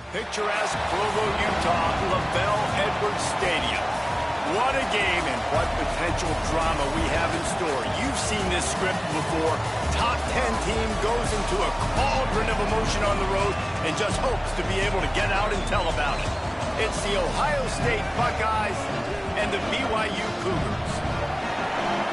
Picturesque Provo, Utah, LaBelle Edwards Stadium. What a game and what potential drama we have in store. You've seen this script before. Top 10 team goes into a cauldron of emotion on the road and just hopes to be able to get out and tell about it. It's the Ohio State Buckeyes and the BYU Cougars.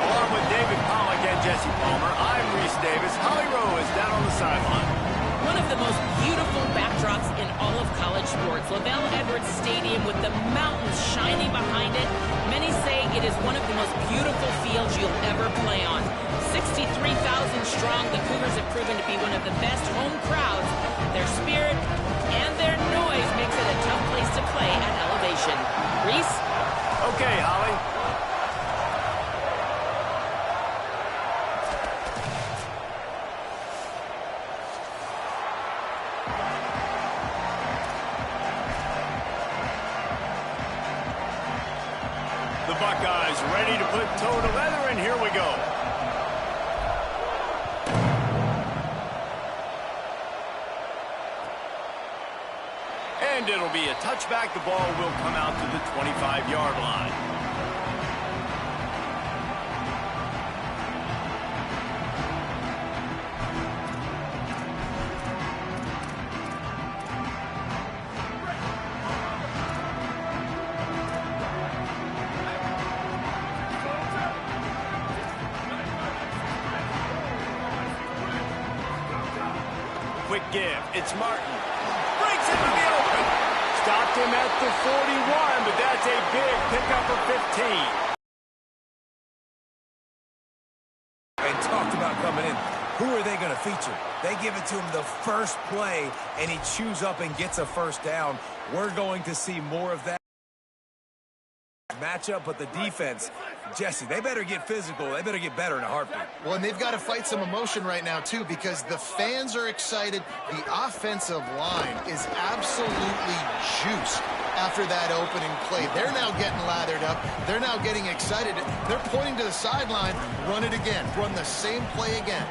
Along with David Pollack and Jesse Palmer, I'm Reese Davis. Holly Rowe is down on the sideline. One of the most beautiful backdrops in all of college sports. LaBelle Edwards Stadium with the mountains shining behind it. Many say it is one of the most beautiful fields you'll ever play on. 63,000 strong, the Cougars have proven to be one of the best home crowds. Their spirit and their noise makes it a tough place to play at elevation. Reese? Okay, Holly. The Buckeyes ready to put toe to leather, and here we go. And it'll be a touchback. The ball will come out to the 25-yard line. Quick give. It's Martin. Breaks into the open. Stopped him at the 41, but that's a big pickup of 15. And talked about coming in. Who are they going to feature? They give it to him the first play, and he chews up and gets a first down. We're going to see more of that matchup, but the defense, Jesse, they better get physical. They better get better in a heartbeat. Well, and they've got to fight some emotion right now, too, because the fans are excited. The offensive line is absolutely juiced after that opening play. They're now getting lathered up. They're now getting excited. They're pointing to the sideline. Run it again. Run the same play again.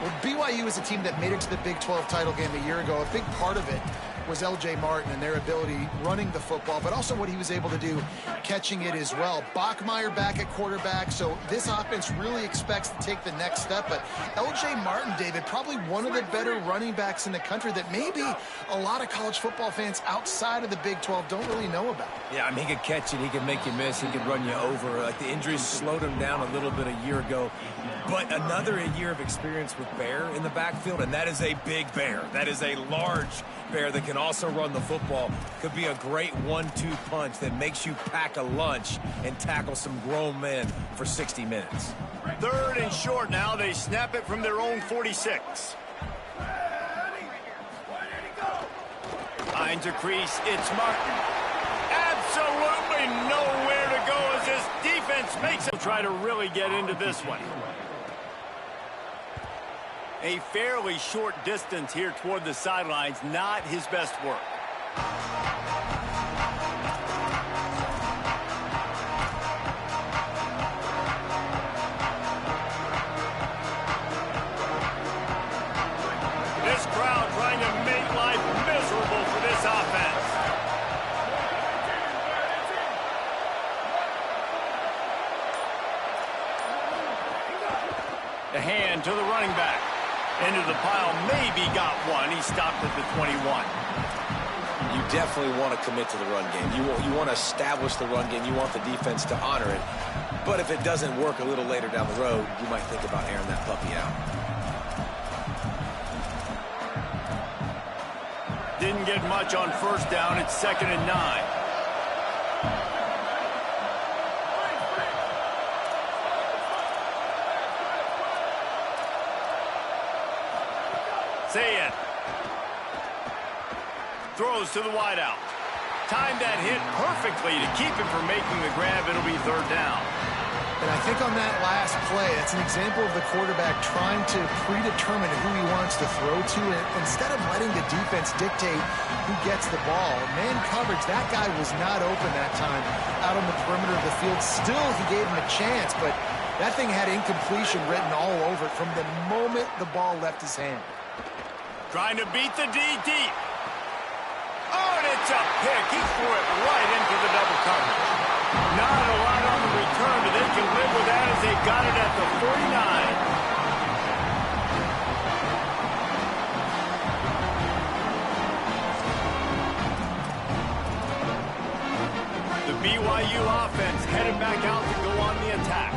Well, BYU is a team that made it to the Big 12 title game a year ago. A big part of it was L.J. Martin and their ability running the football, but also what he was able to do catching it as well. Bachmeier back at quarterback, so this offense really expects to take the next step. But L.J. Martin, David, probably one of the better running backs in the country that maybe a lot of college football fans outside of the Big 12 don't really know about. Yeah, I mean, he could catch it. He could make you miss. He could run you over. Like, the injuries slowed him down a little bit a year ago. But another year of experience with Bear in the backfield, and that is a big Bear. That is a large Bear that can also run the football. Could be a great 1-2 punch that makes you pack a lunch and tackle some grown men for 60 minutes. Third and short now. They snap it from their own 46. Finds a crease. It's Martin. Absolutely nowhere to go as this defense makes it. Try to really get into this one. A fairly short distance here toward the sidelines, not his best work. This crowd trying to make life miserable for this offense. The hand to the running back. Into the pile, maybe got one. He stopped at the 21. You definitely want to commit to the run game. You want to establish the run game. You want the defense to honor it. But if it doesn't work a little later down the road, you might think about airing that puppy out. Didn't get much on first down. It's 2nd and 9. Say it. Throws to the wideout. Timed that hit perfectly to keep him from making the grab. It'll be 3rd down. And I think on that last play, it's an example of the quarterback trying to predetermine who he wants to throw to. And instead of letting the defense dictate who gets the ball, man coverage, that guy was not open that time out on the perimeter of the field. Still, he gave him a chance, but that thing had incompletion written all over it from the moment the ball left his hand. Trying to beat the D deep. Oh, and it's a pick. He threw it right into the double coverage. Not a lot on the return, but they can live with that as they got it at the 49. The BYU offense headed back out to go on the attack.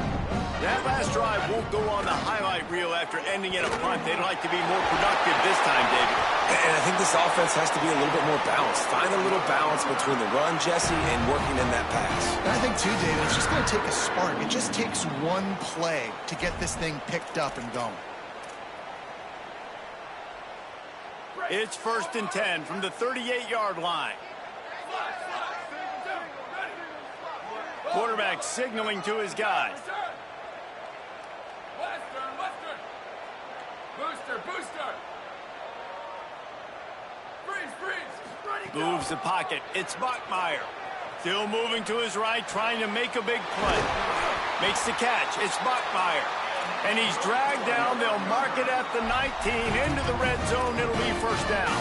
That last drive won't go on the highlight reel after ending in a punt. They'd like to be more productive this time, David. And I think this offense has to be a little bit more balanced. Find a little balance between the run, Jesse, and working in that pass. And I think, too, David, it's just going to take a spark. It just takes one play to get this thing picked up and going. It's 1st and 10 from the 38-yard line. Quarterback signaling to his guys. Booster. Freeze. Moves the pocket. It's Bachmeier. Still moving to his right, trying to make a big play. Makes the catch. It's Bachmeier. And he's dragged down. They'll mark it at the 19. Into the red zone. It'll be 1st down.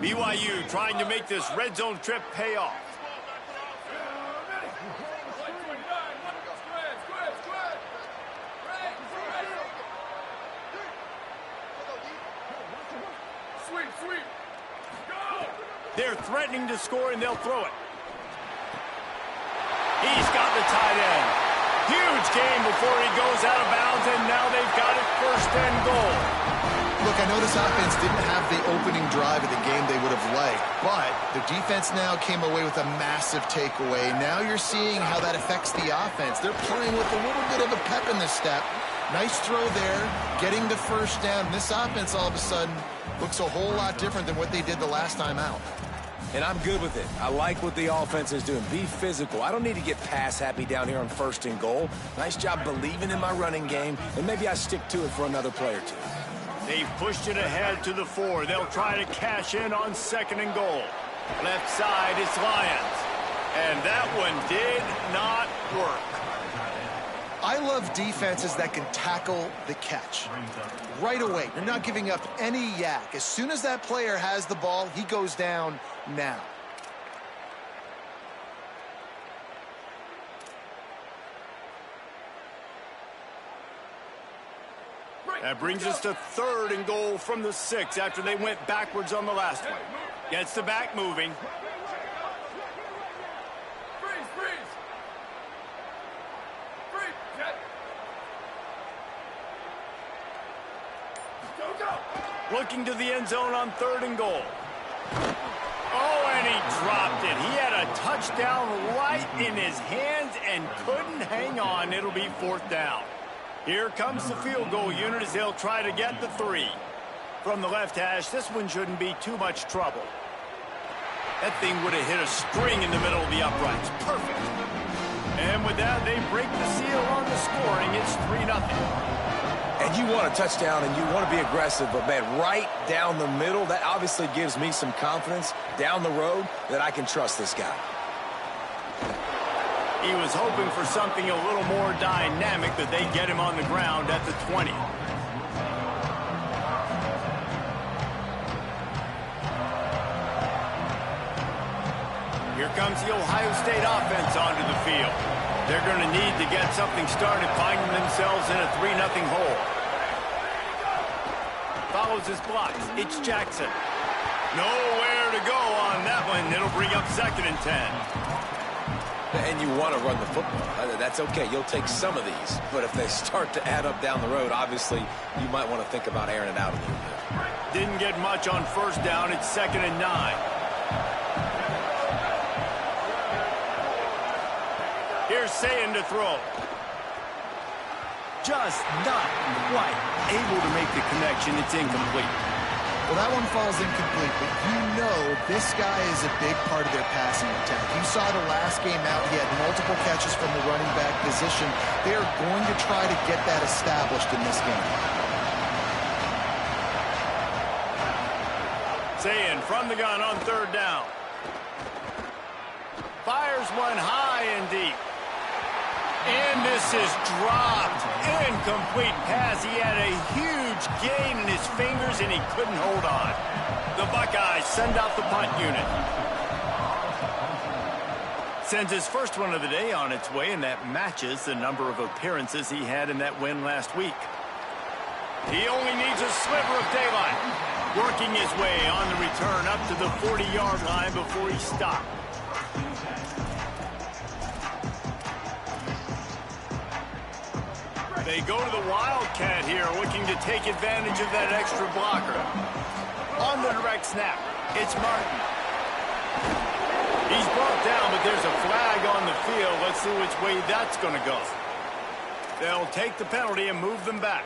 BYU trying to make this red zone trip pay off. Sweep. Go! They're threatening to score, and they'll throw it. He's got the tight end. Huge game before he goes out of bounds, and now they've got it 1st and goal. Look, I know this offense didn't have the opening drive of the game they would have liked, but the defense now came away with a massive takeaway. Now you're seeing how that affects the offense. They're playing with a little bit of a pep in the step. Nice throw there, getting the 1st down. This offense all of a sudden looks a whole lot different than what they did the last time out. And I'm good with it. I like what the offense is doing. Be physical. I don't need to get pass happy down here on 1st and goal. Nice job believing in my running game, and maybe I stick to it for another play or two. They've pushed it ahead to the 4. They'll try to cash in on 2nd and goal. Left side, it's Lions. And that one did not work. I love defenses that can tackle the catch. Right away, you're not giving up any yak. As soon as that player has the ball, he goes down now. That brings us to 3rd and goal from the 6 after they went backwards on the last one. Gets the back moving. Looking to the end zone on 3rd and goal. Oh, and he dropped it. He had a touchdown right in his hands and couldn't hang on. It'll be 4th down. Here comes the field goal unit as they'll try to get the 3. From the left hash, this one shouldn't be too much trouble. That thing would have hit a string in the middle of the uprights. Perfect. And with that, they break the seal on the scoring. It's 3-0. And you want a touchdown and you want to be aggressive, but, man, right down the middle, that obviously gives me some confidence down the road that I can trust this guy. He was hoping for something a little more dynamic, but they get him on the ground at the 20. Here comes the Ohio State offense onto the field. They're going to need to get something started, finding themselves in a 3-0 hole. Follows his blocks. It's Jackson. Nowhere to go on that one. It'll bring up 2nd and 10. And you want to run the football. That's okay. You'll take some of these. But if they start to add up down the road, obviously, you might want to think about airing it out a little bit. Didn't get much on 1st down. It's 2nd and 9. Here's Sayin to throw. Just not quite able to make the connection. It's incomplete. Well, that one falls incomplete, but you know this guy is a big part of their passing attack. You saw the last game out. He had multiple catches from the running back position. They are going to try to get that established in this game. Sayin from the gun on 3rd down. Fires one high and deep. And this is dropped. Incomplete pass. He had a huge gain in his fingers, and he couldn't hold on. The Buckeyes send out the punt unit. Sends his first one of the day on its way, and that matches the number of appearances he had in that win last week. He only needs a sliver of daylight. Working his way on the return up to the 40-yard line before he stopped. They go to the Wildcat here, looking to take advantage of that extra blocker. On the direct snap, it's Martin. He's brought down, but there's a flag on the field. Let's see which way that's going to go. They'll take the penalty and move them back.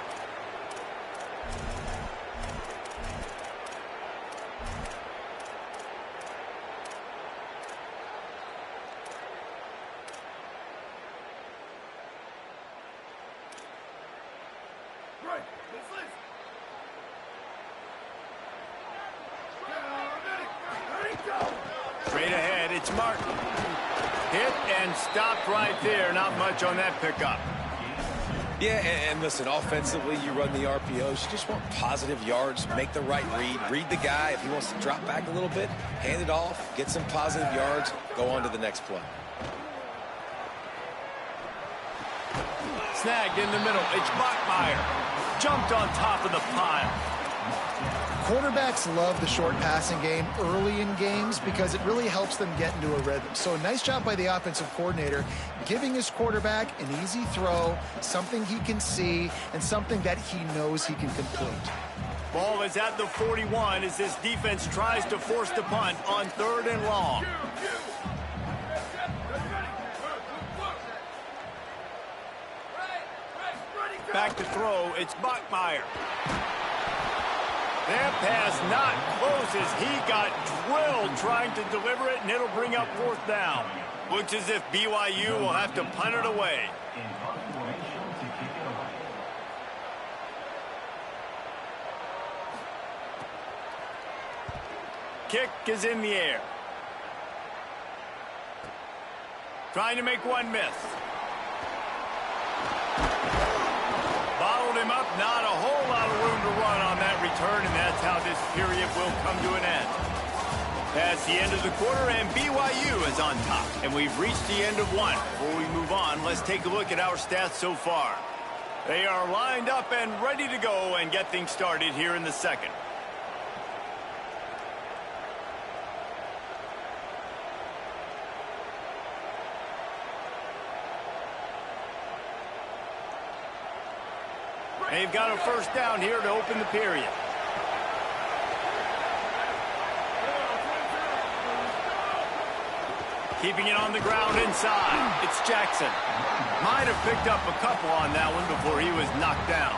Straight ahead, it's Martin. Hit and stopped right there. Not much on that pickup. Yeah, and listen, offensively, you run the RPOs. You just want positive yards, make the right read the guy. If he wants to drop back a little bit, hand it off, get some positive yards, go on to the next play. Snagged in the middle. It's Bachmeier. Jumped on top of the pile. Quarterbacks love the short passing game early in games because it really helps them get into a rhythm. So a nice job by the offensive coordinator giving his quarterback an easy throw, something he can see, and something that he knows he can complete. Ball is at the 41 as this defense tries to force the punt on 3rd and long. Back to throw, it's Bachmeier. That pass not close as he got drilled trying to deliver it, and it'll bring up 4th down. Looks as if BYU will have to punt it away. Kick is in the air. Trying to make one miss. Bottled him up, not a whole lot of room to run on that return, and that's how this period will come to an end. That's the end of the quarter, and BYU is on top. And we've reached the end of one. Before we move on, let's take a look at our stats so far. They are lined up and ready to go and get things started here in the second. They've got a first down here to open the period. Keeping it on the ground inside. It's Jackson. Might have picked up a couple on that one before he was knocked down.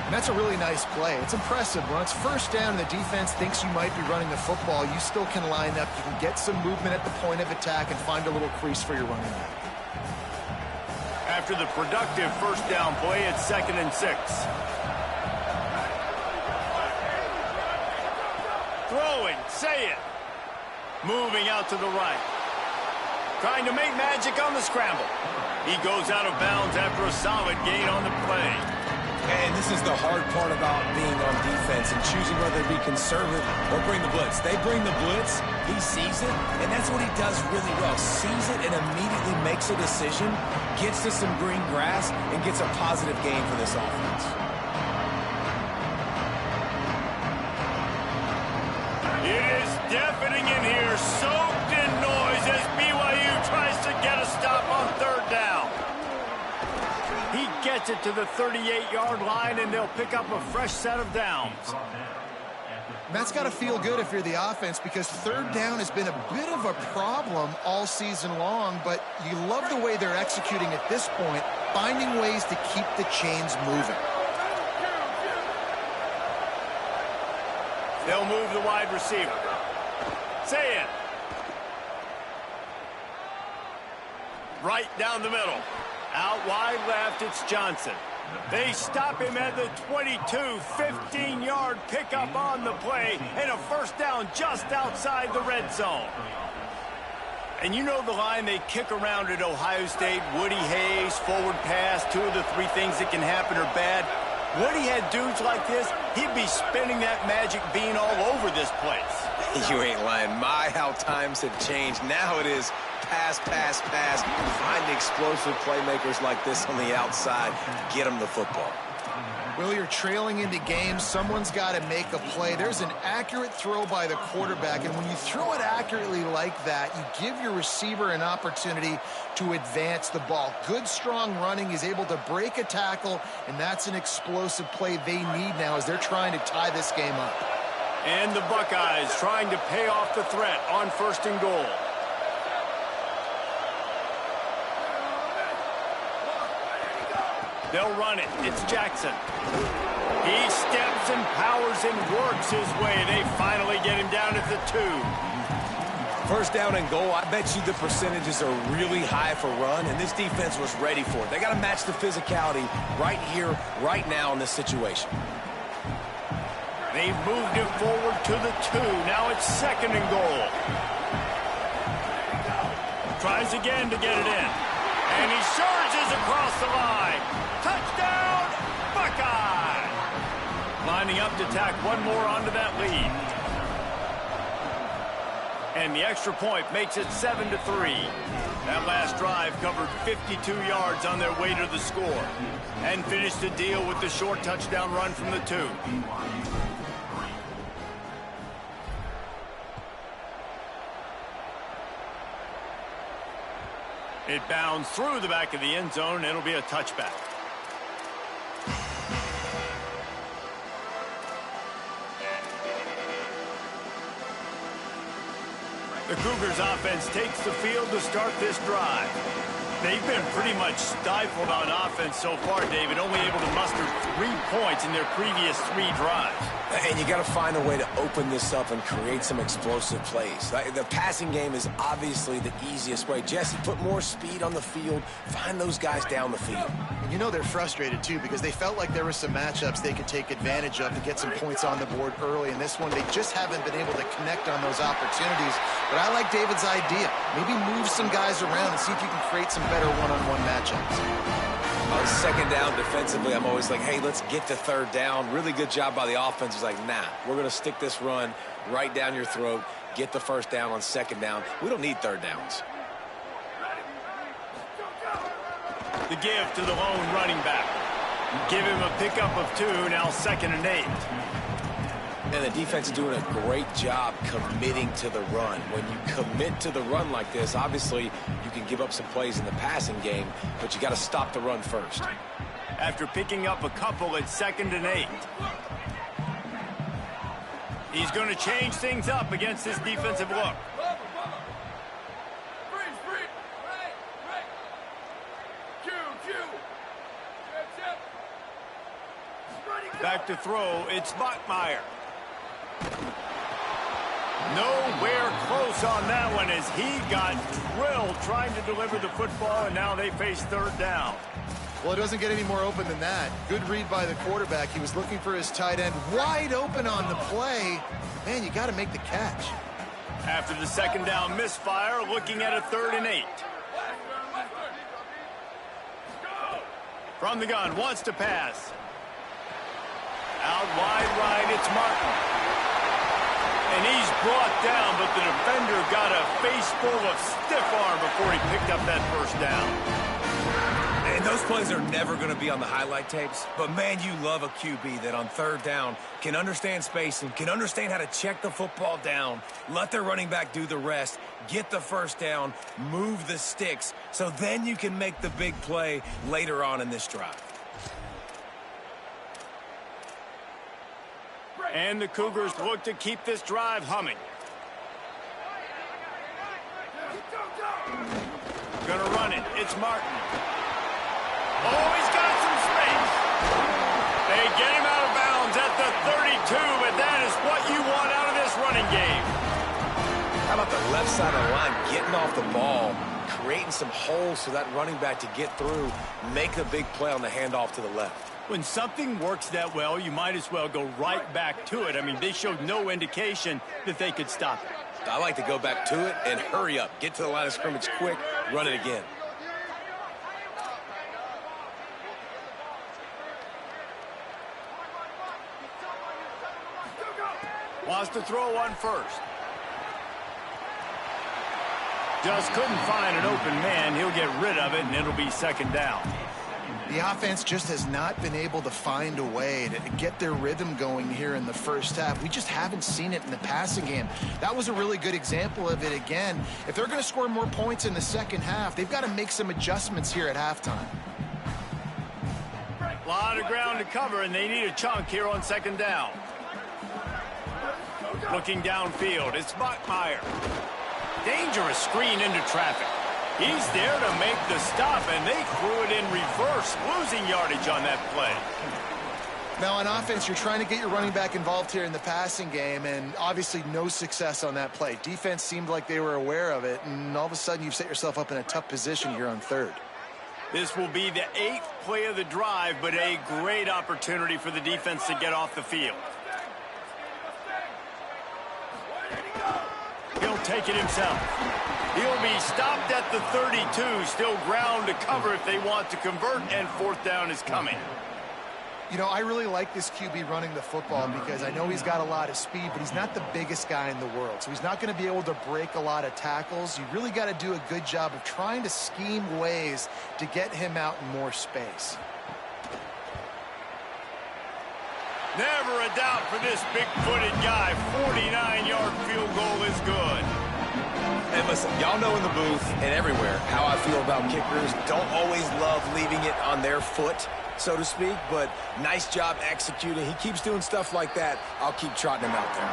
And that's a really nice play. It's impressive. When it's first down and the defense thinks you might be running the football, you still can line up. You can get some movement at the point of attack and find a little crease for your running back. After the productive first down play, it's 2nd and 6. Throwing, say it. Moving out to the right. Trying to make magic on the scramble. He goes out of bounds after a solid gain on the play. And this is the hard part about being on defense and choosing whether to be conservative or bring the blitz. They bring the blitz, he sees it, and that's what he does really well. Sees it and immediately makes a decision, gets to some green grass, and gets a positive gain for this offense. It is deafening in here, soaked in noise as BYU tries to get a stop on 3rd down. He gets it to the 38-yard line, and they'll pick up a fresh set of downs. That's got to feel good if you're the offense because 3rd down has been a bit of a problem all season long, but you love the way they're executing at this point, finding ways to keep the chains moving. They'll move the wide receiver. Say it. Right down the middle. Out wide left, it's Johnson. They stop him at the 22, 15-yard pickup on the play, and a first down just outside the red zone. And you know the line they kick around at Ohio State, Woody Hayes, forward pass, 2 of the 3 things that can happen are bad. When he had dudes like this, he'd be spinning that magic bean all over this place. You ain't lying. My, how times have changed. Now it is pass, pass, pass. Find explosive playmakers like this on the outside. Get them the football. Well, you're trailing into games. Someone's got to make a play. There's an accurate throw by the quarterback, and when you throw it accurately like that, you give your receiver an opportunity to advance the ball. Good, strong running. He's able to break a tackle, and that's an explosive play they need now as they're trying to tie this game up. And the Buckeyes trying to pay off the threat on 1st and goal. They'll run it. It's Jackson. He steps and powers and works his way. They finally get him down at the 2. 1st down and goal, I bet you the percentages are really high for run, and this defense was ready for it. They got to match the physicality right here, right now in this situation. They've moved it forward to the 2. Now it's 2nd and goal. Tries again to get it in. And he surges across the line. Touchdown, Buckeye! Lining up to tack one more onto that lead. And the extra point makes it 7-3. That last drive covered 52 yards on their way to the score. And finished the deal with the short touchdown run from the 2. It bounds through the back of the end zone, and it'll be a touchback. The Cougars offense takes the field to start this drive. They've been pretty much stifled on offense so far, David, only able to muster 3 points in their previous 3 drives. And you got to find a way to open this up and create some explosive plays. The passing game is obviously the easiest way. Jesse, put more speed on the field. Find those guys down the field. And you know they're frustrated, too, because they felt like there were some matchups they could take advantage of to get some points on the board early. In this one, they just haven't been able to connect on those opportunities. But I like David's idea. Maybe move some guys around and see if you can create some better one-on-one matchups. On 2nd down defensively, I'm always like, hey, let's get to 3rd down. Really good job by the offense. It's like, nah, we're going to stick this run right down your throat, get the 1st down on 2nd down. We don't need 3rd downs. The give to the lone running back. Give him a pickup of 2, now 2nd and 8. And the defense is doing a great job committing to the run. When you commit to the run like this, obviously you can give up some plays in the passing game, but you got to stop the run first. After picking up a couple at 2nd and 8. He's going to change things up against this defensive look. Back to throw, it's Bachmeier. Nowhere close on that one as he got drilled trying to deliver the football, and now they face 3rd down. Well, it doesn't get any more open than that. Good read by the quarterback. He was looking for his tight end wide open on the play. Man, you got to make the catch. After the 2nd down misfire, looking at a 3rd and 8. From the gun, wants to pass. Out wide right, it's Martin. And he's brought down, but the defender got a face full of stiff arm before he picked up that 1st down. And those plays are never going to be on the highlight tapes, but man, you love a QB that on 3rd down can understand spacing, can understand how to check the football down, let their running back do the rest, get the 1st down, move the sticks, so then you can make the big play later on in this drive. And the Cougars look to keep this drive humming. Gonna run it. It's Martin. Oh, he's got some space. They get him out of bounds at the 32, but that is what you want out of this running game. How about the left side of the line getting off the ball, creating some holes for that running back to get through, make a big play on the handoff to the left. When something works that well, you might as well go right back to it. I mean, they showed no indication that they could stop it. I like to go back to it and hurry up. Get to the line of scrimmage quick, run it again. Wants to throw one first. Just couldn't find an open man. He'll get rid of it, and it'll be second down. The offense just has not been able to find a way to get their rhythm going here in the first half. We just haven't seen it in the passing game. That was a really good example of it again. If they're going to score more points in the second half, they've got to make some adjustments here at halftime. A lot of ground to cover, and they need a chunk here on second down. Looking downfield, it's Bachmeier. Dangerous screen into traffic. He's there to make the stop, and they threw it in reverse, losing yardage on that play. Now, on offense, you're trying to get your running back involved here in the passing game, and obviously no success on that play. Defense seemed like they were aware of it, and all of a sudden you've set yourself up in a tough position here on third. This will be the 8th play of the drive, but a great opportunity for the defense to get off the field. He'll take it himself. He'll be stopped at the 32. Still ground to cover if they want to convert, and fourth down is coming. You know, I really like this QB running the football because I know he's got a lot of speed, but he's not the biggest guy in the world. So he's not going to be able to break a lot of tackles. You really got to do a good job of trying to scheme ways to get him out in more space. Never a doubt for this big-footed guy. 49-yard field goal is good. And listen, y'all know in the booth and everywhere how I feel about kickers. Don't always love leaving it on their foot, so to speak, but nice job executing. He keeps doing stuff like that. I'll keep trotting him out there.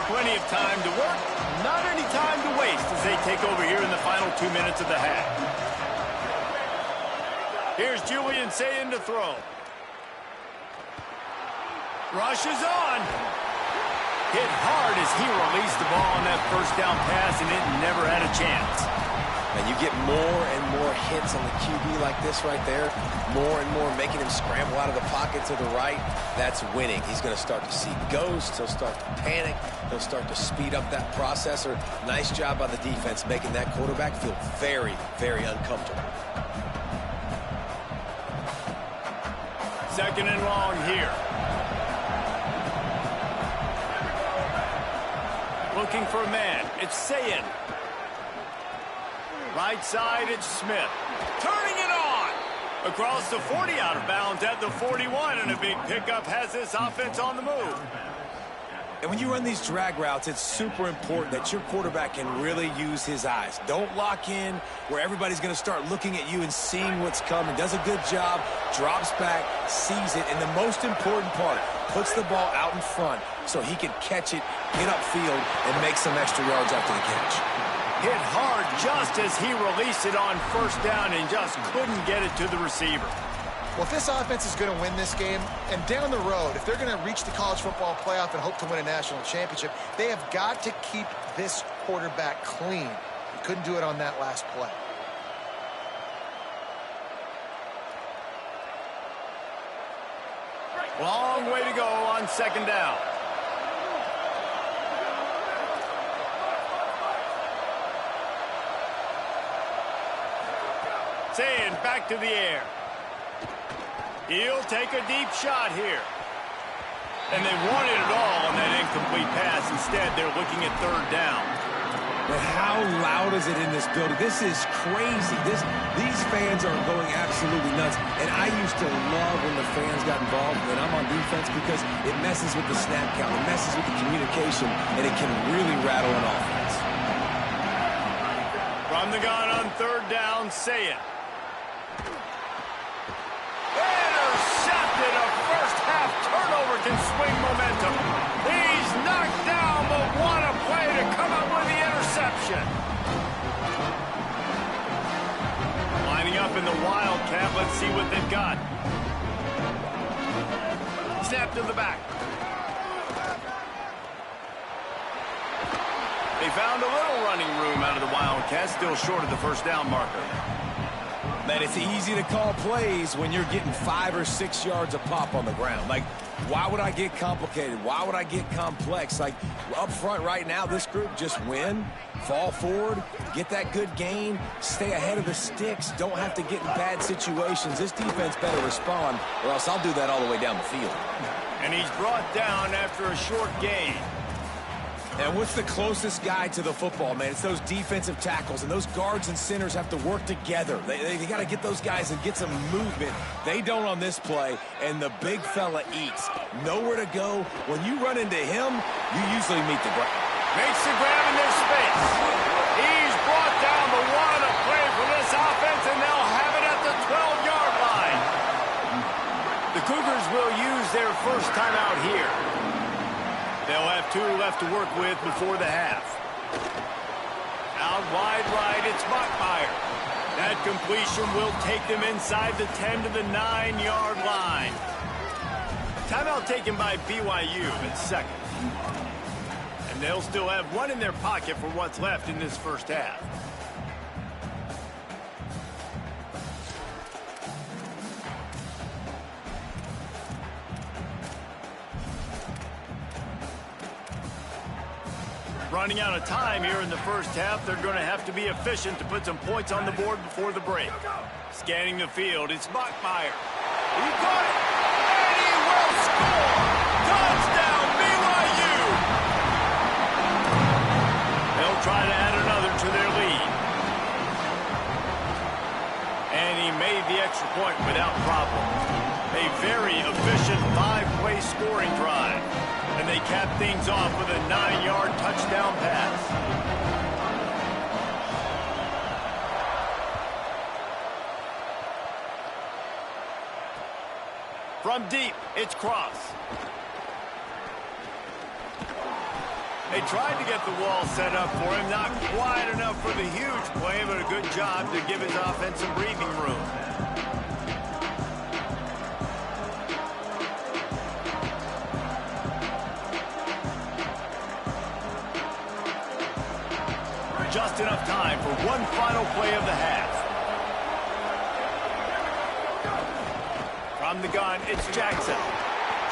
Plenty of time to work, not any time to waste as they take over here in the final 2 minutes of the half. Here's Julian Sayin to throw. Rush is on. Hit hard as he released the ball on that first down pass, and it never had a chance. And you get more and more hits on the QB like this right there, more and more making him scramble out of the pocket to the right. That's winning. He's going to start to see ghosts. He'll start to panic. He'll start to speed up that processor. Nice job by the defense making that quarterback feel very, very uncomfortable. Second and long here. Looking for a man. It's Sayin. Right side, it's Smith. Turning it on. Across the 40, out of bounds at the 41, and a big pickup has this offense on the move. And when you run these drag routes, it's super important that your quarterback can really use his eyes. Don't lock in where everybody's going to start looking at you and seeing what's coming. Does a good job, drops back, sees it, and the most important part, puts the ball out in front so he can catch it, get upfield, and make some extra yards after the catch. Hit hard just as he released it on first down and just couldn't get it to the receiver. Well, if this offense is going to win this game, and down the road, if they're going to reach the college football playoff and hope to win a national championship, they have got to keep this quarterback clean. He couldn't do it on that last play. Long way to go on second down. Sayin back to the air. He'll take a deep shot here. And they wanted it all on that incomplete pass. Instead, they're looking at third down. But how loud is it in this building? This is crazy. These fans are going absolutely nuts. And I used to love when the fans got involved when I'm on defense because it messes with the snap count. It messes with the communication, and it can really rattle an offense. From the gun on third down, Sayin. Intercepted. A first half turnover can swing momentum. He's knocked down, but what a play to come up with the interception. Lining up in the Wildcat. Let's see what they've got. Snap to the back. They found a little running room out of the Wildcat, still short of the first down marker. Man, it's easy to call plays when you're getting 5 or 6 yards a pop on the ground. Like, why would I get complicated? Why would I get complex? Like, up front right now, this group just win, fall forward, get that good gain, stay ahead of the sticks, don't have to get in bad situations. This defense better respond, or else I'll do that all the way down the field. And he's brought down after a short gain. And what's the closest guy to the football, man? It's those defensive tackles, and those guards and centers have to work together. They got to get those guys and get some movement. They don't on this play, and the big fella eats. Nowhere to go. When you run into him, you usually meet the ground. Makes the grab in their space. He's brought down the one to play for this offense, and they'll have it at the 12-yard line. The Cougars will use their first timeout here. They'll have 2 left to work with before the half. Out wide right, it's Bachmeier. That completion will take them inside the 10 to the 9-yard line. Timeout taken by BYU at second. And they'll still have 1 in their pocket for what's left in this first half. Running out of time here in the first half. They're going to have to be efficient to put some points on the board before the break. Scanning the field, it's Bachmeier. He got it, and he will score! Touchdown, BYU! They'll try to add another to their lead. And he made the extra point without problem. A very efficient 5-play scoring drive. And they cap things off with a 9-yard touchdown pass. From deep, it's Cross. They tried to get the wall set up for him. Not quite enough for the huge play, but a good job to give his offense some breathing room. Just enough time for one final play of the half. From the gun, it's Jackson.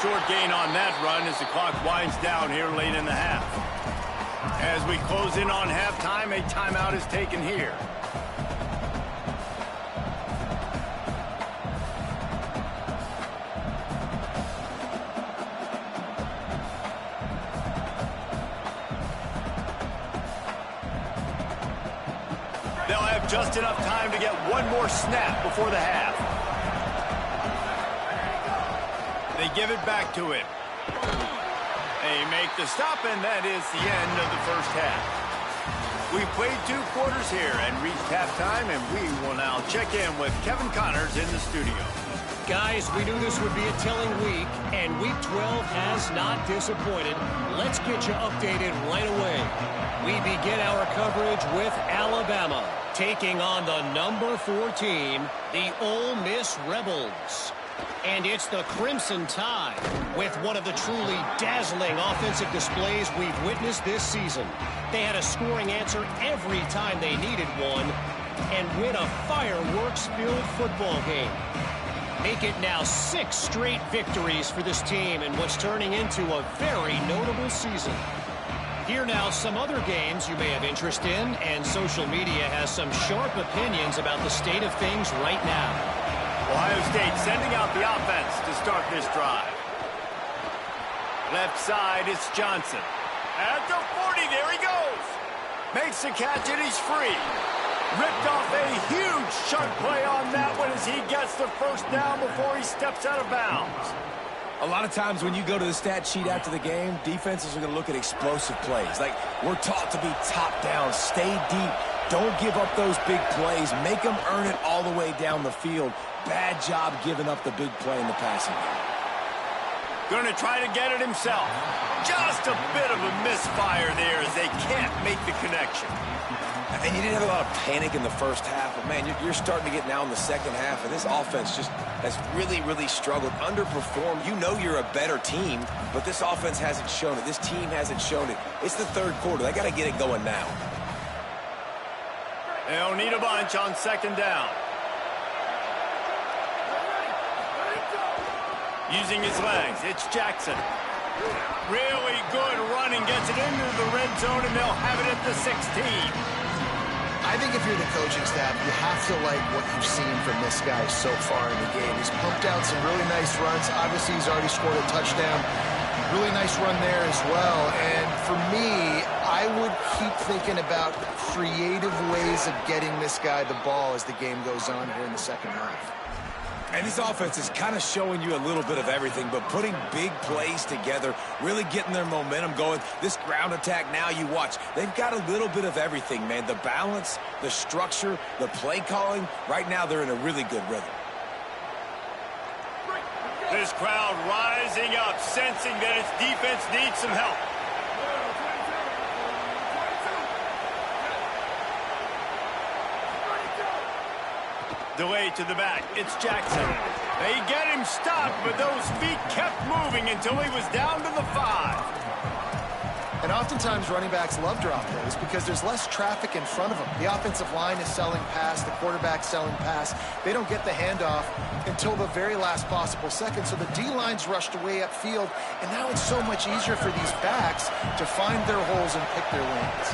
Short gain on that run as the clock winds down here late in the half. As we close in on halftime, a timeout is taken here. They'll have just enough time to get one more snap before the half. They give it back to him. They make the stop, and that is the end of the first half. We've played 2 quarters here and reached halftime, and we will now check in with Kevin Connors in the studio. Guys, we knew this would be a telling week, and Week 12 has not disappointed. Let's get you updated right away. We begin our coverage with Alabama, taking on the number 4 team, the Ole Miss Rebels. And it's the Crimson Tide with one of the truly dazzling offensive displays we've witnessed this season. They had a scoring answer every time they needed one and win a fireworks-filled football game. Make it now 6 straight victories for this team in what's turning into a very notable season. Here now some other games you may have interest in, and social media has some sharp opinions about the state of things right now. Ohio State sending out the offense to start this drive. Left side, it's Johnson. At the 40, there he goes. Makes the catch, and he's free. Ripped off a huge chunk play on that one as he gets the first down before he steps out of bounds. A lot of times when you go to the stat sheet after the game, defenses are going to look at explosive plays. Like, we're taught to be top down, stay deep, don't give up those big plays, make them earn it all the way down the field. Bad job giving up the big play in the passing game. Going to try to get it himself. Just a bit of a misfire there as they can't make the connection. And you didn't have a lot of panic in the first half, but, man, you're starting to get now in the second half, and this offense just has really, really struggled, underperformed. You know you're a better team, but this offense hasn't shown it. This team hasn't shown it. It's the third quarter. They got to get it going now. They'll need a bunch on second down. Using his legs, it's Jackson. Really good running, gets it into the red zone, and they'll have it at the 16. I think if you're the coaching staff, you have to like what you've seen from this guy so far in the game. He's pumped out some really nice runs. Obviously, he's already scored a touchdown. Really nice run there as well. And for me, I would keep thinking about creative ways of getting this guy the ball as the game goes on here in the second half. And this offense is kind of showing you a little bit of everything, but putting big plays together, really getting their momentum going. This ground attack now, you watch. They've got a little bit of everything, man. The balance, the structure, the play calling. Right now, they're in a really good rhythm. This crowd rising up, sensing that its defense needs some help. Delay to the back. It's Jackson. They get him stopped, but those feet kept moving until he was down to the 5. And oftentimes running backs love drop plays because there's less traffic in front of them. The offensive line is selling pass, the quarterback's selling pass. They don't get the handoff until the very last possible second. So the D-line's rushed away upfield, and now it's so much easier for these backs to find their holes and pick their lanes.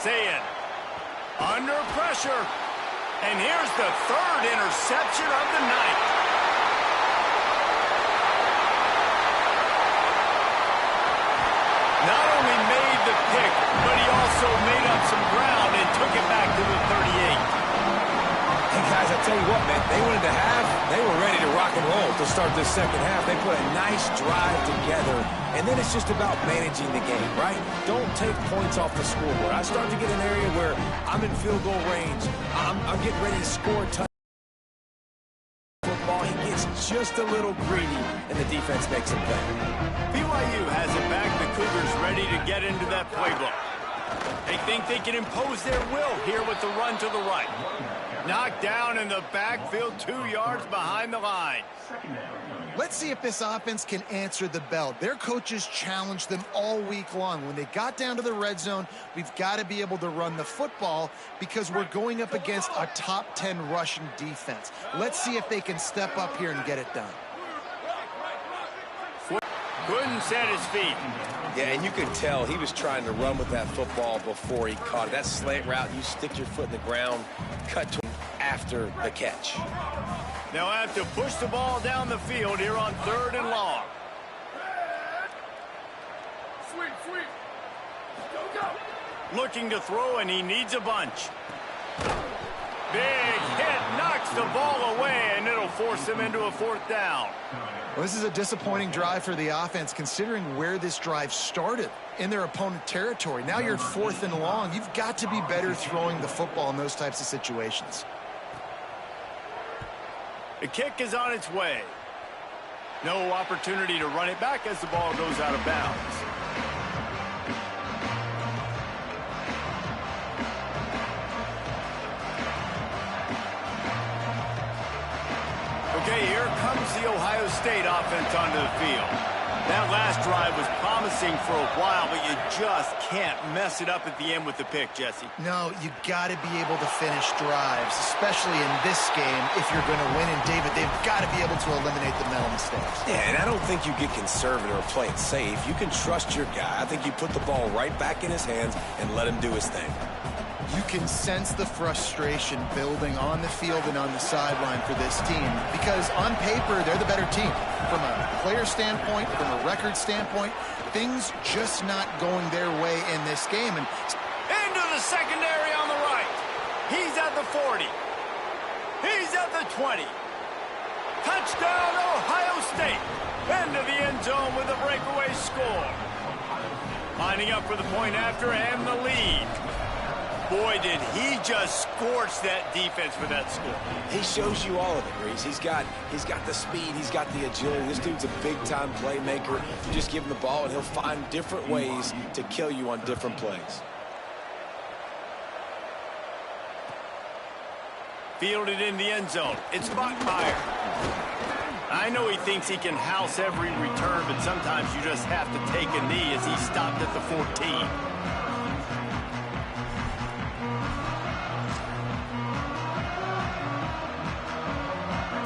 Saying, under pressure. And here's the third interception of the night. Not only made the pick, but he also made up some ground and took it back to the 38. Hey, guys, I tell you what, man, they wanted to have, they were ready to rock and roll to start this second half. They put a nice drive together, and then it's just about managing the game, right? Don't take points off the scoreboard. I start to get an area where I'm in field goal range. I'm getting ready to score a touchdown. Football, he gets just a little greedy, and the defense makes him pay. BYU has it back. The Cougars ready to get into that playbook. They think they can impose their will here with the run to the right. Knocked down in the backfield, 2 yards behind the line. Let's see if this offense can answer the bell. Their coaches challenged them all week long. When they got down to the red zone, we've got to be able to run the football because we're going up against a top 10 rushing defense. Let's see if they can step up here and get it done. Couldn't set his feet. Yeah, and you can tell he was trying to run with that football before he caught it. That slant route, you stick your foot in the ground, cut to him after the catch. They'll have to push the ball down the field here on 3rd and long. Sweep. Go. Looking to throw, and he needs a bunch. Big hit, knocks the ball away, and it'll force him into a 4th down. Well, this is a disappointing drive for the offense considering where this drive started in their opponent territory. Now you're 4th and long. You've got to be better throwing the football in those types of situations. The kick is on its way. No opportunity to run it back as the ball goes out of bounds. Okay, here comes the Ohio State offense onto the field. That last drive was promising for a while, but you just can't mess it up at the end with the pick, Jesse. No, you got to be able to finish drives, especially in this game. If you're going to win, and David, they've got to be able to eliminate the mental mistakes. Yeah, and I don't think you get conservative or play it safe. You can trust your guy. I think you put the ball right back in his hands and let him do his thing. You can sense the frustration building on the field and on the sideline for this team because on paper, they're the better team. From a player standpoint, from a record standpoint, things just not going their way in this game. And into the secondary on the right. He's at the 40. He's at the 20. Touchdown, Ohio State. Into the end zone with a breakaway score. Lining up for the point after and the lead. Boy, did he just scorch that defense with that score. He shows you all of it, Reese. He's got the speed. He's got the agility. This dude's a big-time playmaker. You just give him the ball, and he'll find different ways to kill you on different plays. Fielded in the end zone. It's Bachmeier. I know he thinks he can house every return, but sometimes you just have to take a knee as he stopped at the 14.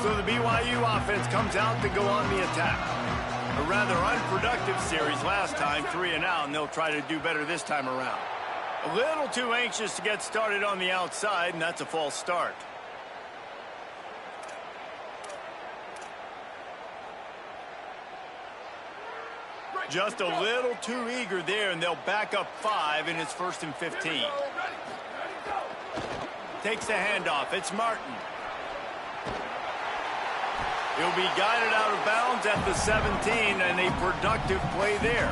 So the BYU offense comes out to go on the attack. A rather unproductive series last time, 3 and out, and they'll try to do better this time around. A little too anxious to get started on the outside, and that's a false start. Just a little too eager there, and they'll back up 5, and it's 1st and 15. Takes the handoff. It's Martin. He'll be guided out of bounds at the 17, and a productive play there.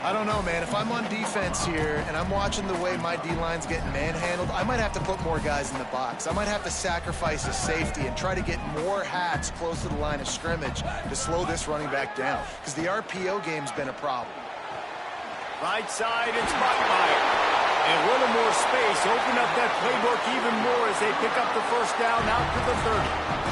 I don't know, man. If I'm on defense here and I'm watching the way my D-line's getting manhandled, I might have to put more guys in the box. I might have to sacrifice a safety and try to get more hats close to the line of scrimmage to slow this running back down, because the RPO game's been a problem. Right side, it's Buckmeyer. And a little more space. Open up that playbook even more as they pick up the first down out to the 30.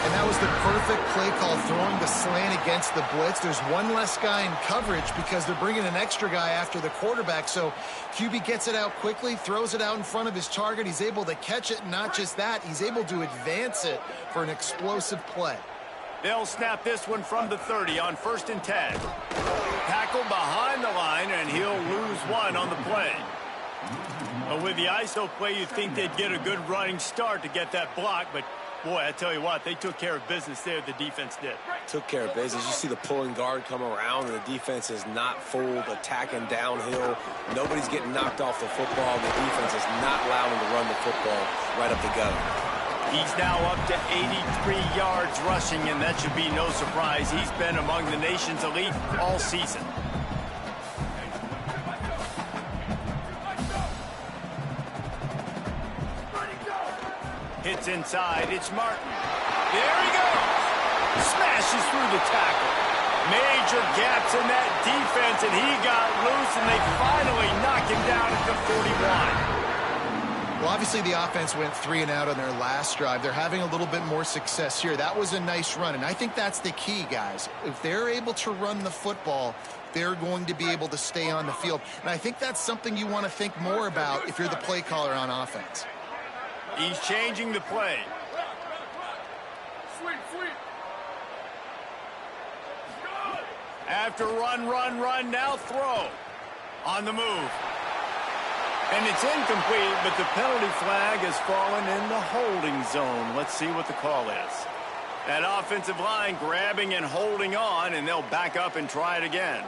And that was the perfect play call, throwing the slant against the blitz. There's one less guy in coverage because they're bringing an extra guy after the quarterback. So QB gets it out quickly, throws it out in front of his target. He's able to catch it, and not just that, he's able to advance it for an explosive play. They'll snap this one from the 30 on 1st and 10. Tackle behind the line, and he'll lose 1 on the play. Well, with the ISO play, you'd think they'd get a good running start to get that block, but boy, I tell you what, they took care of business there, the defense did. Took care of business. You see the pulling guard come around, and the defense is not fooled, attacking downhill. Nobody's getting knocked off the football. The defense is not allowing them to run the football right up the gut. He's now up to 83 yards rushing, and that should be no surprise. He's been among the nation's elite all season. Hits inside. It's Martin. There he goes. Smashes through the tackle. Major gaps in that defense, and he got loose, and they finally knock him down at the 41. Well, obviously the offense went 3 and out on their last drive. They're having a little bit more success here. That was a nice run, and I think that's the key, guys. If they're able to run the football, they're going to be able to stay on the field. And I think that's something you want to think more about if you're the play caller on offense. He's changing the play. Sweep, sweep. After run, now throw. On the move. And it's incomplete, but the penalty flag has fallen in the holding zone. Let's see what the call is. That offensive line grabbing and holding on, and they'll back up and try it again.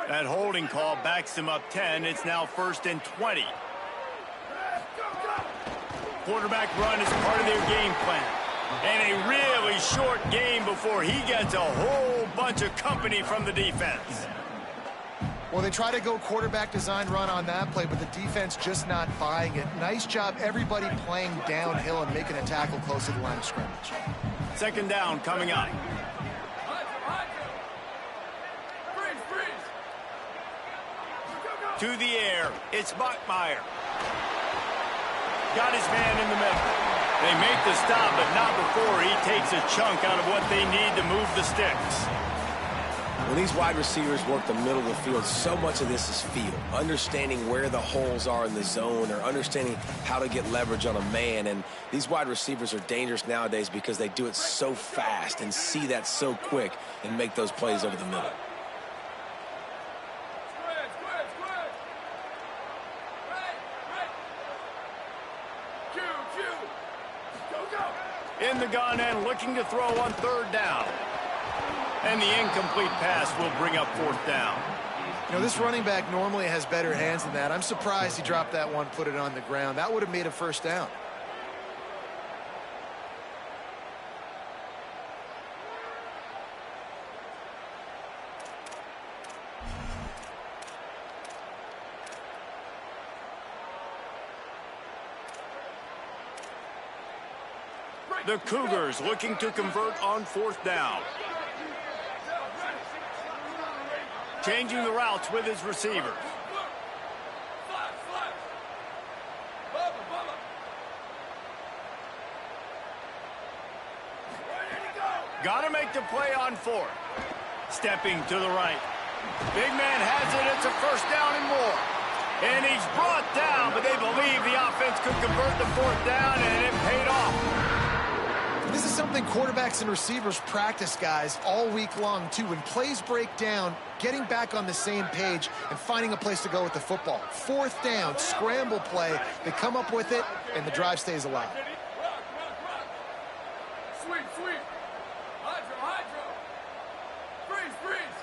That holding call backs him up 10. It's now 1st and 20. Quarterback run is part of their game plan. And a really short game before he gets a whole bunch of company from the defense. Well, they try to go quarterback design run on that play, but the defense just not buying it. Nice job, everybody playing downhill and making a tackle close to the line of scrimmage. 2nd down coming up. To the air, it's Buckmeyer. Got his man in the middle. They make the stop, but not before he takes a chunk out of what they need to move the sticks. When these wide receivers work the middle of the field, so much of this is feel. Understanding where the holes are in the zone, or understanding how to get leverage on a man. And these wide receivers are dangerous nowadays because they do it so fast and see that so quick and make those plays over the middle. In the gun and looking to throw on 3rd down. And the incomplete pass will bring up 4th down. You know, this running back normally has better hands than that. I'm surprised he dropped that one, put it on the ground. That would have made a 1st down. The Cougars looking to convert on 4th down. Changing the routes with his receivers. Got to make the play on fourth. Stepping to the right. Big man has it. It's a first down and more. And he's brought down, but they believe the offense could convert the fourth down, and it paid off. This is something quarterbacks and receivers practice, guys, all week long, too. When plays break down, getting back on the same page and finding a place to go with the football. Fourth down, scramble play. They come up with it, and the drive stays alive. Sweep, sweep. Hydro, hydro. Freeze, freeze.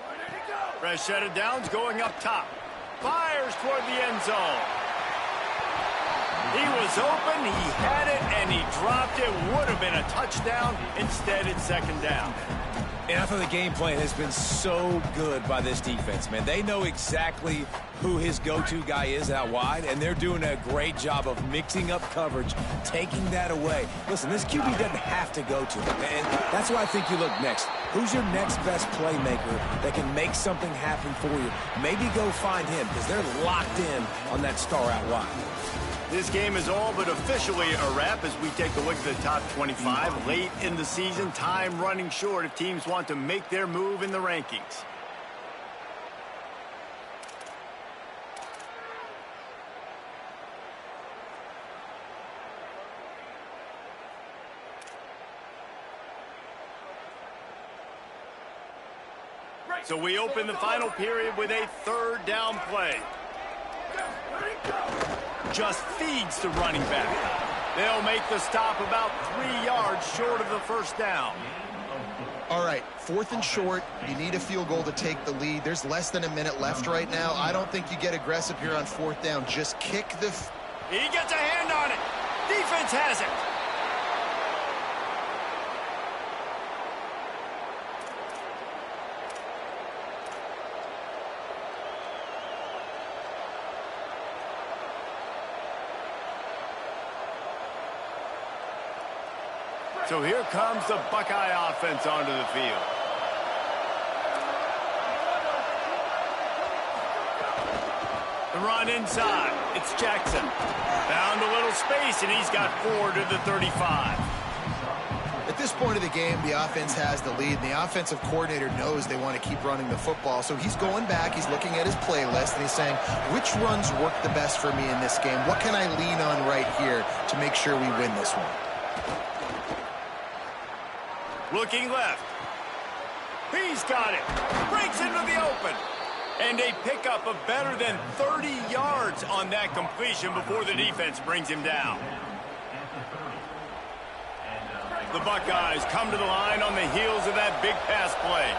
Ready to go. Fresh set of downs going up top. Fires toward the end zone. He was open, he had it, and he dropped it. Would have been a touchdown. Instead, it's second down. And I thought the game plan has been so good by this defense, man. They know exactly who his go-to guy is out wide, and they're doing a great job of mixing up coverage, taking that away. Listen, this QB doesn't have to go to him, and that's why I think you look next. Who's your next best playmaker that can make something happen for you? Maybe go find him, because they're locked in on that star out wide. This game is all but officially a wrap as we take a look at the top 25. Late in the season, time running short if teams want to make their move in the rankings. So we open the final period with a third down play. Just feeds the running back. They'll make the stop about 3 yards short of the first down. All right, fourth and short. You need a field goal to take the lead. There's less than a minute left right now. I don't think you get aggressive here on fourth down. Just kick the... He gets a hand on it. Defense has it. So here comes the Buckeye offense onto the field. The run inside. It's Jackson. Found a little space, and he's got 4 to the 35. At this point of the game, the offense has the lead, and the offensive coordinator knows they want to keep running the football. So he's going back, he's looking at his playlist, and he's saying, which runs work the best for me in this game? What can I lean on right here to make sure we win this one? Looking left. He's got it. Breaks into the open. And a pickup of better than 30 yards on that completion before the defense brings him down. The Buckeyes come to the line on the heels of that big pass play.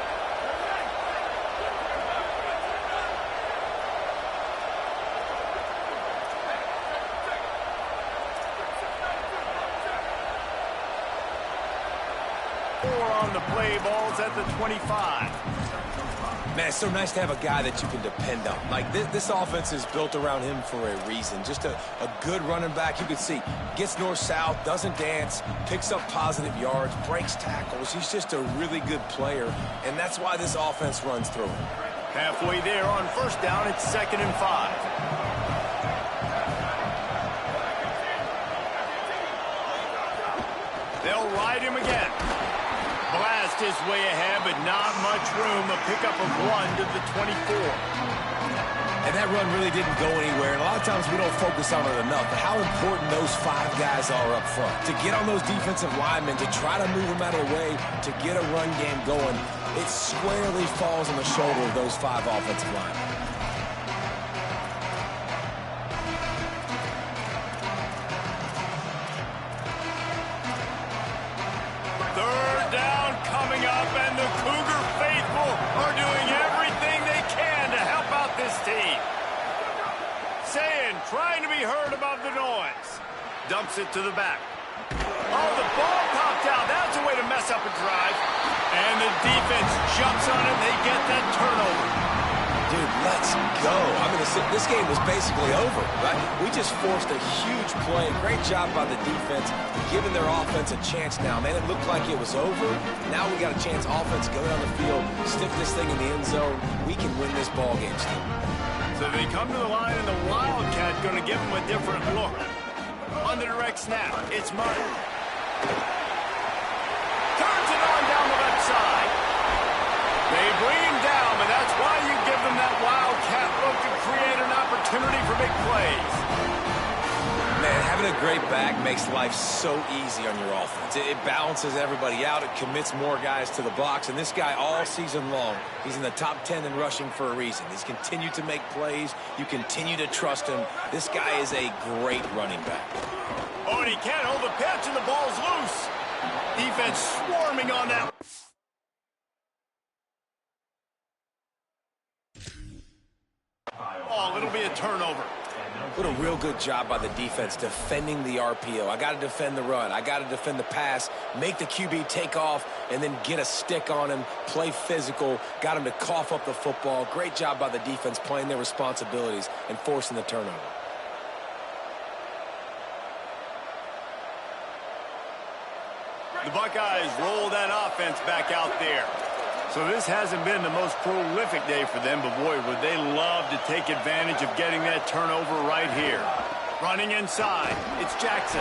On the play, balls at the 25. Man, it's so nice to have a guy that you can depend on. Like, this offense is built around him for a reason. Just a good running back. You can see, gets north-south, doesn't dance, picks up positive yards, breaks tackles. He's just a really good player, and that's why this offense runs through him. Halfway there on first down, it's 2nd and 5. They'll ride him again. Blast his way ahead, but not much room. A pickup of 1 to the 24. And that run really didn't go anywhere. And a lot of times we don't focus on it enough. But how important those 5 guys are up front. To get on those defensive linemen, to try to move them out of the way, to get a run game going, it squarely falls on the shoulder of those 5 offensive linemen. Trying to be heard above the noise. Dumps it to the back. Oh, the ball popped out. That's a way to mess up a drive. And the defense jumps on it. They get that turnover. Dude, let's go. I mean, this game was basically over, right? We just forced a huge play. Great job by the defense, giving their offense a chance now. Man, it looked like it was over. Now we got a chance. Offense, go down the field, stick this thing in the end zone. We can win this ball game still. So they come to the line, and the Wildcat going to give them a different look. On the direct snap, it's Martin. Turns it on down the left side. They bring him down, but that's why you give them that wildcat look to create an opportunity for big plays. Man, having a great back makes life so easy on your offense. It balances everybody out. It commits more guys to the box. And this guy all season long, he's in the top 10 in rushing for a reason. He's continued to make plays. You continue to trust him. This guy is a great running back. Oh, and he can't hold the pitch, and the ball's loose. Defense swarming on that. Oh, it'll be a turnover. What a real good job by the defense defending the RPO. I got to defend the run. I got to defend the pass, make the QB take off, and then get a stick on him, play physical, got him to cough up the football. Great job by the defense playing their responsibilities and forcing the turnover. The Buckeyes roll that offense back out there. So this hasn't been the most prolific day for them, but boy, would they love to take advantage of getting that turnover right here. Running inside, it's Jackson.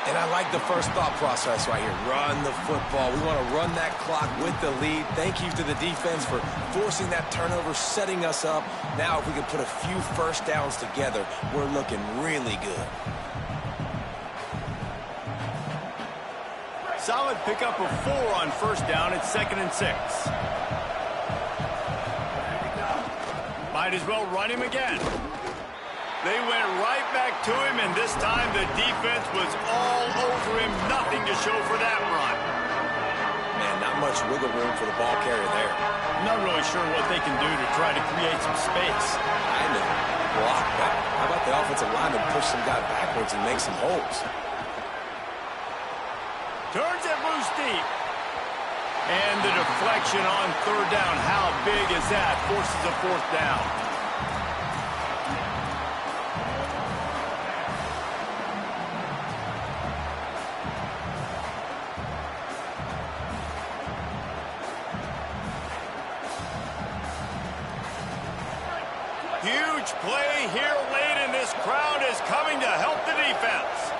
And I like the first thought process right here. Run the football. We want to run that clock with the lead. Thank you to the defense for forcing that turnover, setting us up. Now if we can put a few first downs together, we're looking really good. Solid pickup of 4 on first down. It's 2nd and 6. Might as well run him again. They went right back to him, and this time the defense was all over him. Nothing to show for that run. Man, not much wiggle room for the ball carrier there. I'm not really sure what they can do to try to create some space. Kind of block that. How about the offensive lineman push some guy backwards and make some holes? Turns it loose deep. And the deflection on 3rd down. How big is that? Forces a 4th down. Huge play here late, and this crowd is coming to help the defense.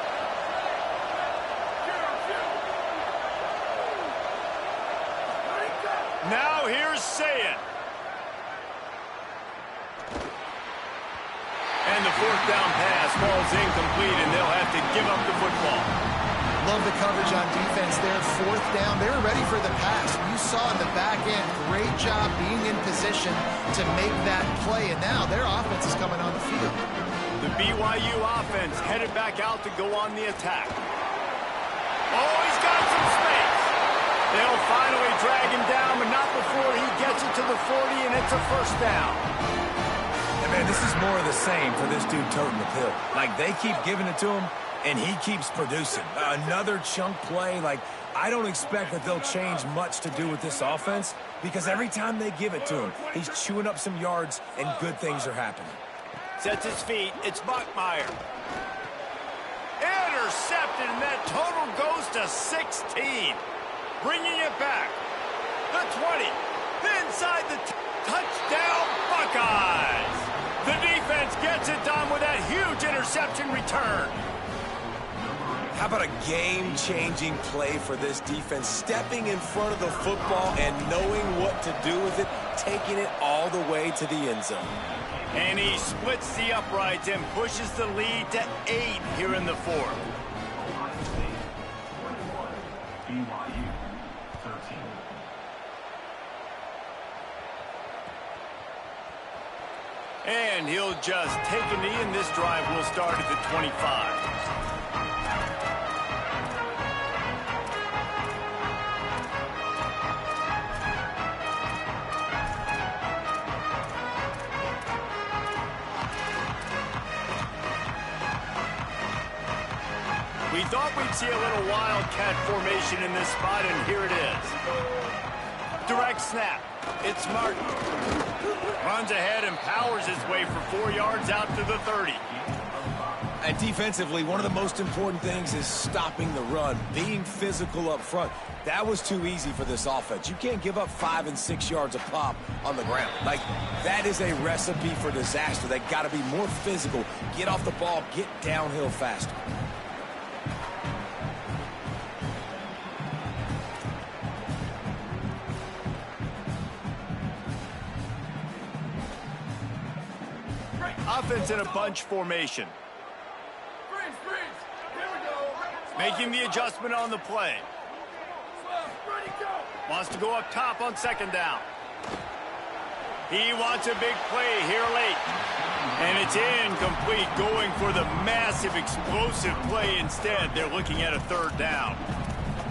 Now here's Sayin. And the 4th down pass falls incomplete, and they'll have to give up the football. Love the coverage on defense there. 4th down. They were ready for the pass. You saw in the back end, great job being in position to make that play. And now their offense is coming on the field. The BYU offense headed back out to go on the attack. Oh, he's got some space. They'll finally drag him down, but not before he gets it to the 40, and it's a 1st down. And man, this is more of the same for this dude toting the pill. Like, they keep giving it to him, and he keeps producing. Another chunk play. Like, I don't expect that they'll change much to do with this offense, because every time they give it to him, he's chewing up some yards, and good things are happening. Sets his feet. It's Buckmeyer. Intercepted, and that total goes to 16. Bringing it back. The 20. Inside the touchdown, Buckeyes. The defense gets it done with that huge interception return. How about a game-changing play for this defense? Stepping in front of the football and knowing what to do with it, taking it all the way to the end zone. And he splits the uprights and pushes the lead to 8 here in the 4th. And he'll just take a knee, and this drive will start at the 25. We thought we'd see a little wildcat formation in this spot, and here it is. Direct snap. It's Martin. Runs ahead and powers his way for 4 yards out to the 30. And defensively, one of the most important things is stopping the run, being physical up front. That was too easy for this offense. You can't give up 5 and 6 yards a pop on the ground. Like, that is a recipe for disaster. They got to be more physical, get off the ball, get downhill faster. Offense in a bunch formation. Freeze, freeze. Here we go. Making the adjustment on the play. Ready, go. Wants to go up top on second down. He wants a big play here late. And it's incomplete, going for the massive explosive play instead. They're looking at a third down.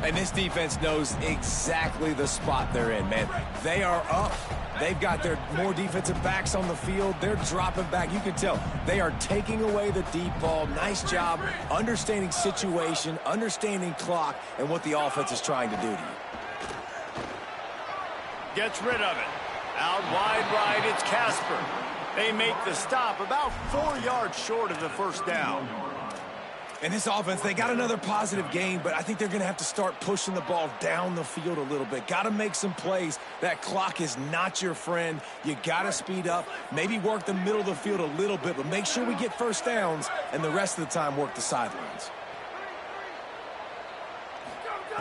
And this defense knows exactly the spot they're in, man. They are up. They've got their more defensive backs on the field. They're dropping back. You can tell they are taking away the deep ball. Nice job understanding situation, understanding clock, and what the offense is trying to do to you. Gets rid of it. Out wide right, it's Casper. They make the stop about 4 yards short of the first down. And this offense, they got another positive game, but I think they're going to have to start pushing the ball down the field a little bit. Got to make some plays. That clock is not your friend. You got to speed up, maybe work the middle of the field a little bit, but make sure we get first downs, and the rest of the time work the sidelines.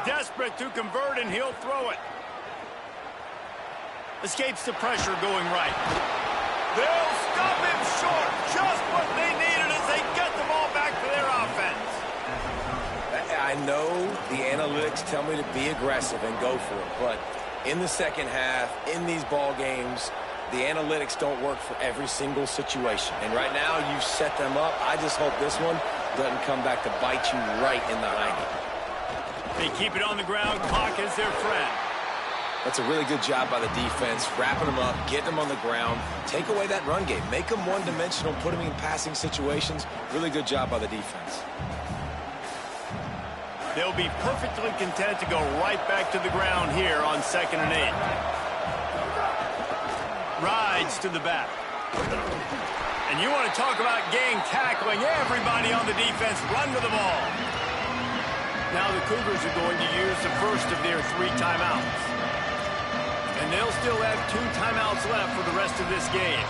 Desperate to convert, and he'll throw it. Escapes the pressure going right. They'll stop him short. Just what they needed as they get the ball back to their offense. I know the analytics tell me to be aggressive and go for it, but in the second half, in these ball games, the analytics don't work for every single situation. And right now, you've set them up. I just hope this one doesn't come back to bite you right in the hiney. They keep it on the ground. Clock is their friend. That's a really good job by the defense, wrapping them up, getting them on the ground, take away that run game, make them one-dimensional, put them in passing situations. Really good job by the defense. They'll be perfectly content to go right back to the ground here on 2nd and 8. Rides to the back. And you want to talk about gang tackling. Everybody on the defense run to the ball. Now the Cougars are going to use the first of their 3 timeouts. And they'll still have 2 timeouts left for the rest of this game.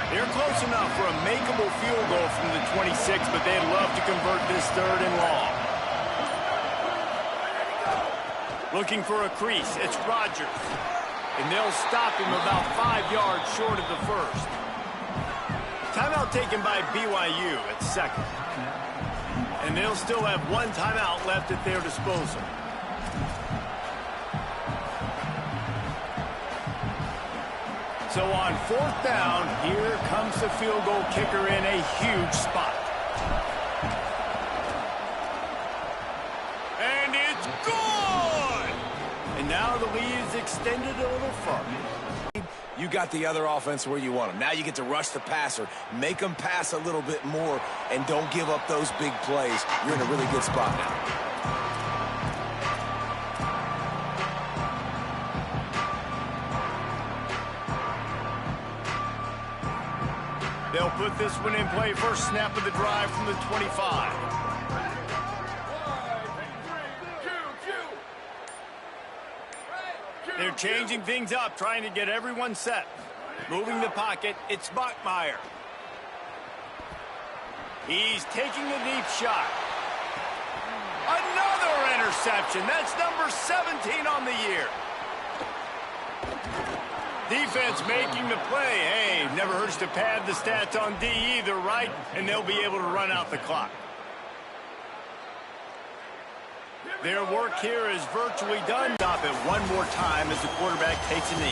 They're close enough for a makeable field goal from the 26, but they'd love to convert this 3rd and long. Looking for a crease, it's Rogers. And they'll stop him about 5 yards short of the first. Timeout taken by BYU at 2nd. And they'll still have 1 timeout left at their disposal. So on 4th down, here comes the field goal kicker in a huge spot. And it's good! And now the lead is extended a little further. You got the other offense where you want them. Now you get to rush the passer, make them pass a little bit more, and don't give up those big plays. You're in a really good spot now. They'll put this one in play. First snap of the drive from the 25. They're changing things up, trying to get everyone set. Moving the pocket, it's Bachmeier. He's taking a deep shot. Another interception. That's number 17 on the year. Defense making the play. Hey, never hurts to pad the stats on D either, right? And they'll be able to run out the clock. Their work here is virtually done. Stop it one more time as the quarterback takes a knee.